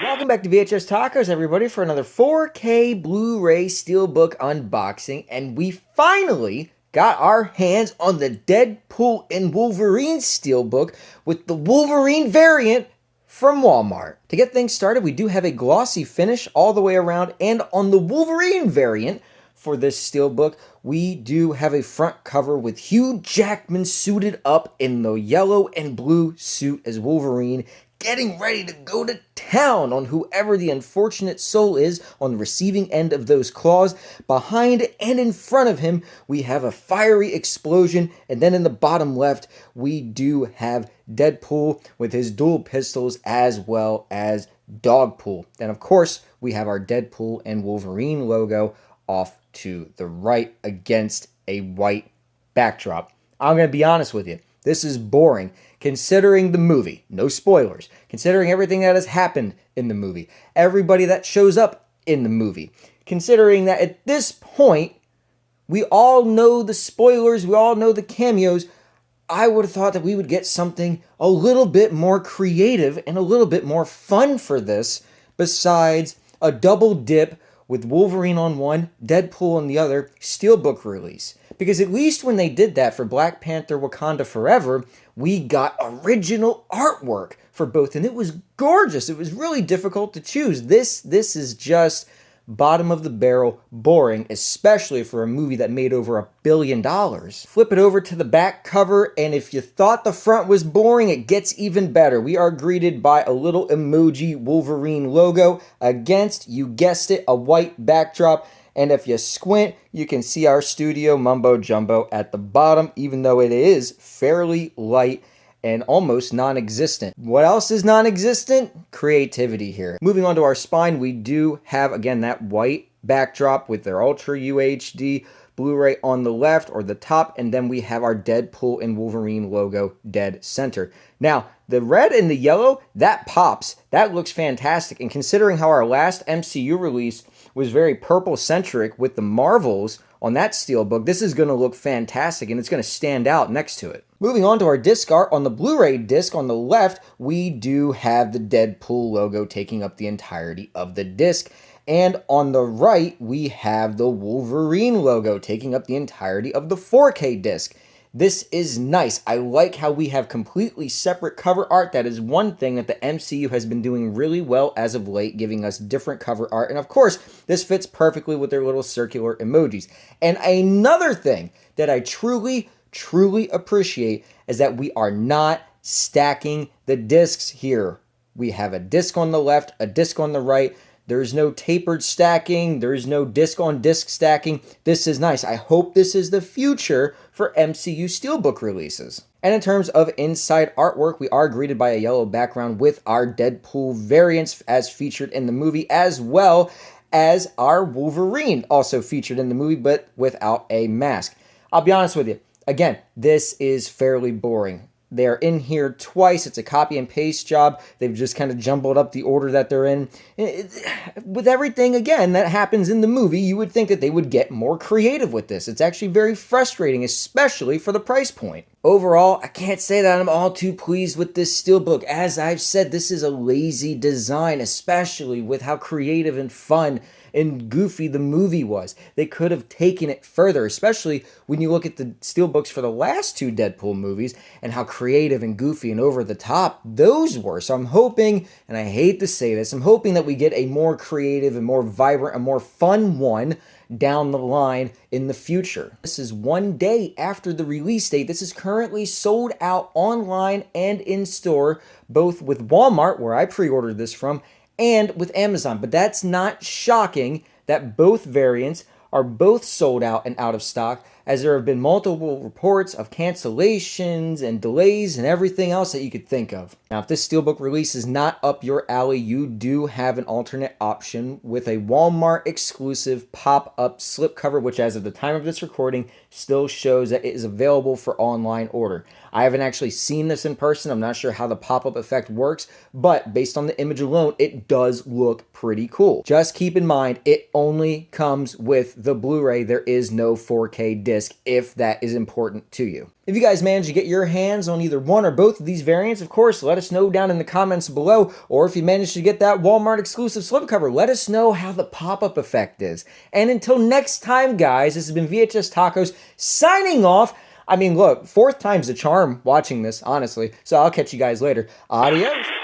Welcome back to VHS Tacos, everybody, for another 4K Blu-ray Steelbook unboxing, and we finally got our hands on the Deadpool and Wolverine Steelbook with the Wolverine variant from Walmart. To get things started, we do have a glossy finish all the way around, and on the Wolverine variant for this Steelbook, we do have a front cover with Hugh Jackman suited up in the yellow and blue suit as Wolverine, getting ready to go to town on whoever the unfortunate soul is on the receiving end of those claws. Behind and in front of him, we have a fiery explosion, and then in the bottom left, we do have Deadpool with his dual pistols as well as Dogpool. Then, of course, we have our Deadpool and Wolverine logo off to the right against a white backdrop. I'm going to be honest with you. This is boring, considering the movie. No spoilers. Considering everything that has happened in the movie. Everybody that shows up in the movie. Considering that at this point, we all know the spoilers, we all know the cameos. I would have thought that we would get something a little bit more creative and a little bit more fun for this, besides a double dip with Wolverine on one, Deadpool on the other, Steelbook release. Because at least when they did that for Black Panther Wakanda Forever, we got original artwork for both, and it was gorgeous. It was really difficult to choose. This is just bottom of the barrel boring, especially for a movie that made over $1 billion. Flip it over to the back cover, and if you thought the front was boring, it gets even better. We are greeted by a little emoji Wolverine logo against, you guessed it, a white backdrop. And if you squint, you can see our studio mumbo jumbo at the bottom, even though it is fairly light and almost non-existent. What else is non-existent? Creativity here. Moving on to our spine, we do have, again, that white backdrop with their Ultra UHD Blu-ray on the left or the top, and then we have our Deadpool and Wolverine logo dead center. Now, the red and the yellow, that pops. That looks fantastic, and considering how our last MCU release was very purple-centric with the Marvels on that Steelbook, this is going to look fantastic, and it's going to stand out next to it. Moving on to our disc art, on the Blu-ray disc on the left, we do have the Deadpool logo taking up the entirety of the disc. And on the right, we have the Wolverine logo taking up the entirety of the 4K disc. This is nice. I like how we have completely separate cover art. That is one thing that the MCU has been doing really well as of late, giving us different cover art. And of course, this fits perfectly with their little circular emojis. And another thing that I truly appreciate is that we are not stacking the discs here. We have a disc on the left, a disc on the right. There's no tapered stacking. There's no disc-on-disc stacking. This is nice. I hope this is the future for MCU Steelbook releases. And in terms of inside artwork, we are greeted by a yellow background with our Deadpool variants as featured in the movie, as well as our Wolverine also featured in the movie, but without a mask. I'll be honest with you. Again, this is fairly boring. They're in here twice. It's a copy and paste job. They've just kind of jumbled up the order that they're in. With everything, again, that happens in the movie, you would think that they would get more creative with this. It's actually very frustrating, especially for the price point. Overall, I can't say that I'm all too pleased with this Steelbook. As I've said, this is a lazy design, especially with how creative and fun and goofy the movie was. They could have taken it further, especially when you look at the Steelbooks for the last two Deadpool movies and how creative and goofy and over the top those were. So I'm hoping, and I hate to say this, I'm hoping that we get a more creative and more vibrant and more fun one down the line in the future. This is one day after the release date. This is currently sold out online and in store, both with Walmart, where I pre-ordered this from, and with Amazon. But that's not shocking that both variants are both sold out and out of stock, as there have been multiple reports of cancellations and delays and everything else that you could think of. Now, if this Steelbook release is not up your alley, you do have an alternate option with a Walmart exclusive pop-up slipcover, which as of the time of this recording still shows that it is available for online order. I haven't actually seen this in person. I'm not sure how the pop-up effect works, but based on the image alone, it does look pretty cool. Just keep in mind, it only comes with the Blu-ray. There is no 4K disc, if that is important to you. If you guys manage to get your hands on either one or both of these variants, of course, let us know down in the comments below. Or if you managed to get that Walmart exclusive slipcover, let us know how the pop-up effect is. And until next time, guys, this has been VHS Tacos signing off. I mean, look, fourth time's the charm watching this, honestly. So I'll catch you guys later. Adios.